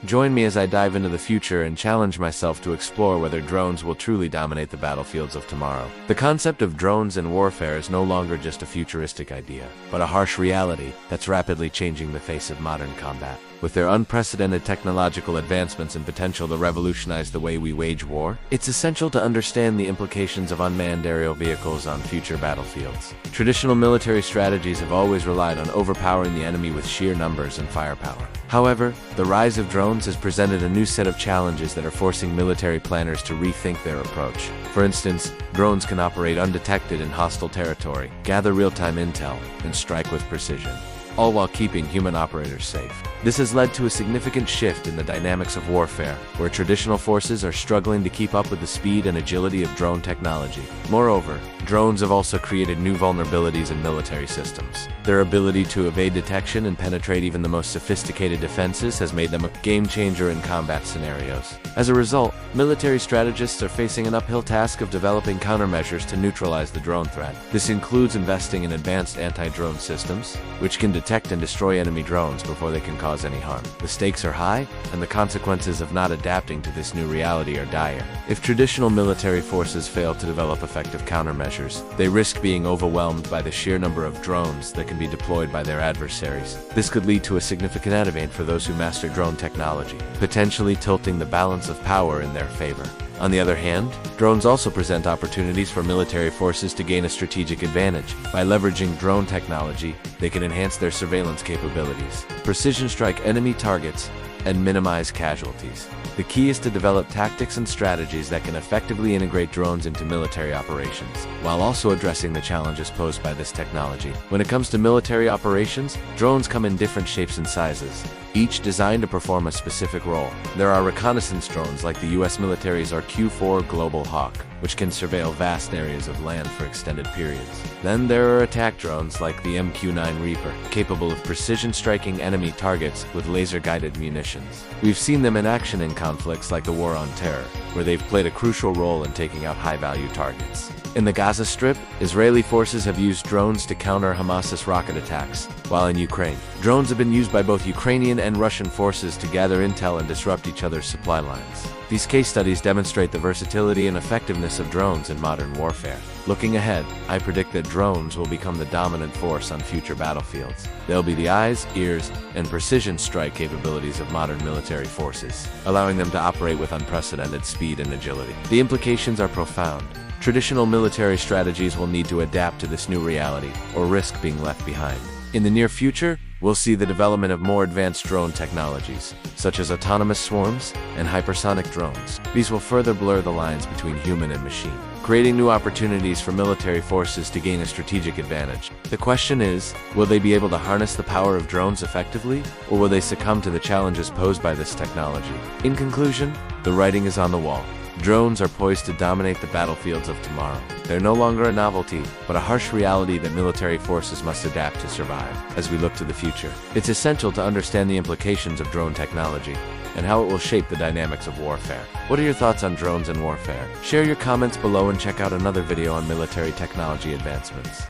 Join me as I dive into the future and challenge myself to explore whether drones will truly dominate the battlefields of tomorrow. The concept of drones in warfare is no longer just a futuristic idea, but a harsh reality that's rapidly changing the face of modern combat. With their unprecedented technological advancements and potential to revolutionize the way we wage war, it's essential to understand the implications of unmanned aerial vehicles on future battlefields. Traditional military strategies have always relied on overpowering the enemy with sheer numbers and firepower. However, the rise of drones has presented a new set of challenges that are forcing military planners to rethink their approach. For instance, drones can operate undetected in hostile territory, gather real-time intel, and strike with precision, all while keeping human operators safe. This has led to a significant shift in the dynamics of warfare, where traditional forces are struggling to keep up with the speed and agility of drone technology. Moreover, drones have also created new vulnerabilities in military systems. Their ability to evade detection and penetrate even the most sophisticated defenses has made them a game changer in combat scenarios. As a result, military strategists are facing an uphill task of developing countermeasures to neutralize the drone threat. This includes investing in advanced anti-drone systems, which can detect and destroy enemy drones before they can cause any harm. The stakes are high, and the consequences of not adapting to this new reality are dire. If traditional military forces fail to develop effective countermeasures, they risk being overwhelmed by the sheer number of drones that can be deployed by their adversaries. This could lead to a significant advantage for those who master drone technology, potentially tilting the balance of power in their favor. On the other hand, drones also present opportunities for military forces to gain a strategic advantage. By leveraging drone technology, they can enhance their surveillance capabilities, precision strike enemy targets, and minimize casualties. The key is to develop tactics and strategies that can effectively integrate drones into military operations, while also addressing the challenges posed by this technology. When it comes to military operations, drones come in different shapes and sizes, each designed to perform a specific role. There are reconnaissance drones like the US military's RQ-4 Global Hawk, which can surveil vast areas of land for extended periods. Then there are attack drones like the MQ-9 Reaper, capable of precision striking enemy targets with laser-guided munitions. We've seen them in action in conflicts like the War on Terror, where they've played a crucial role in taking out high-value targets. In the Gaza Strip, Israeli forces have used drones to counter Hamas's rocket attacks, while in Ukraine, drones have been used by both Ukrainian and Russian forces to gather intel and disrupt each other's supply lines. These case studies demonstrate the versatility and effectiveness of drones in modern warfare. Looking ahead, I predict that drones will become the dominant force on future battlefields. They'll be the eyes, ears, and precision strike capabilities of modern military forces, allowing them to operate with unprecedented speed and agility. The implications are profound. Traditional military strategies will need to adapt to this new reality, or risk being left behind. In the near future, we'll see the development of more advanced drone technologies, such as autonomous swarms and hypersonic drones. These will further blur the lines between human and machine, creating new opportunities for military forces to gain a strategic advantage. The question is, will they be able to harness the power of drones effectively, or will they succumb to the challenges posed by this technology? In conclusion, the writing is on the wall. Drones are poised to dominate the battlefields of tomorrow. They're no longer a novelty, but a harsh reality that military forces must adapt to survive. As we look to the future, it's essential to understand the implications of drone technology and how it will shape the dynamics of warfare. What are your thoughts on drones and warfare? Share your comments below and check out another video on military technology advancements.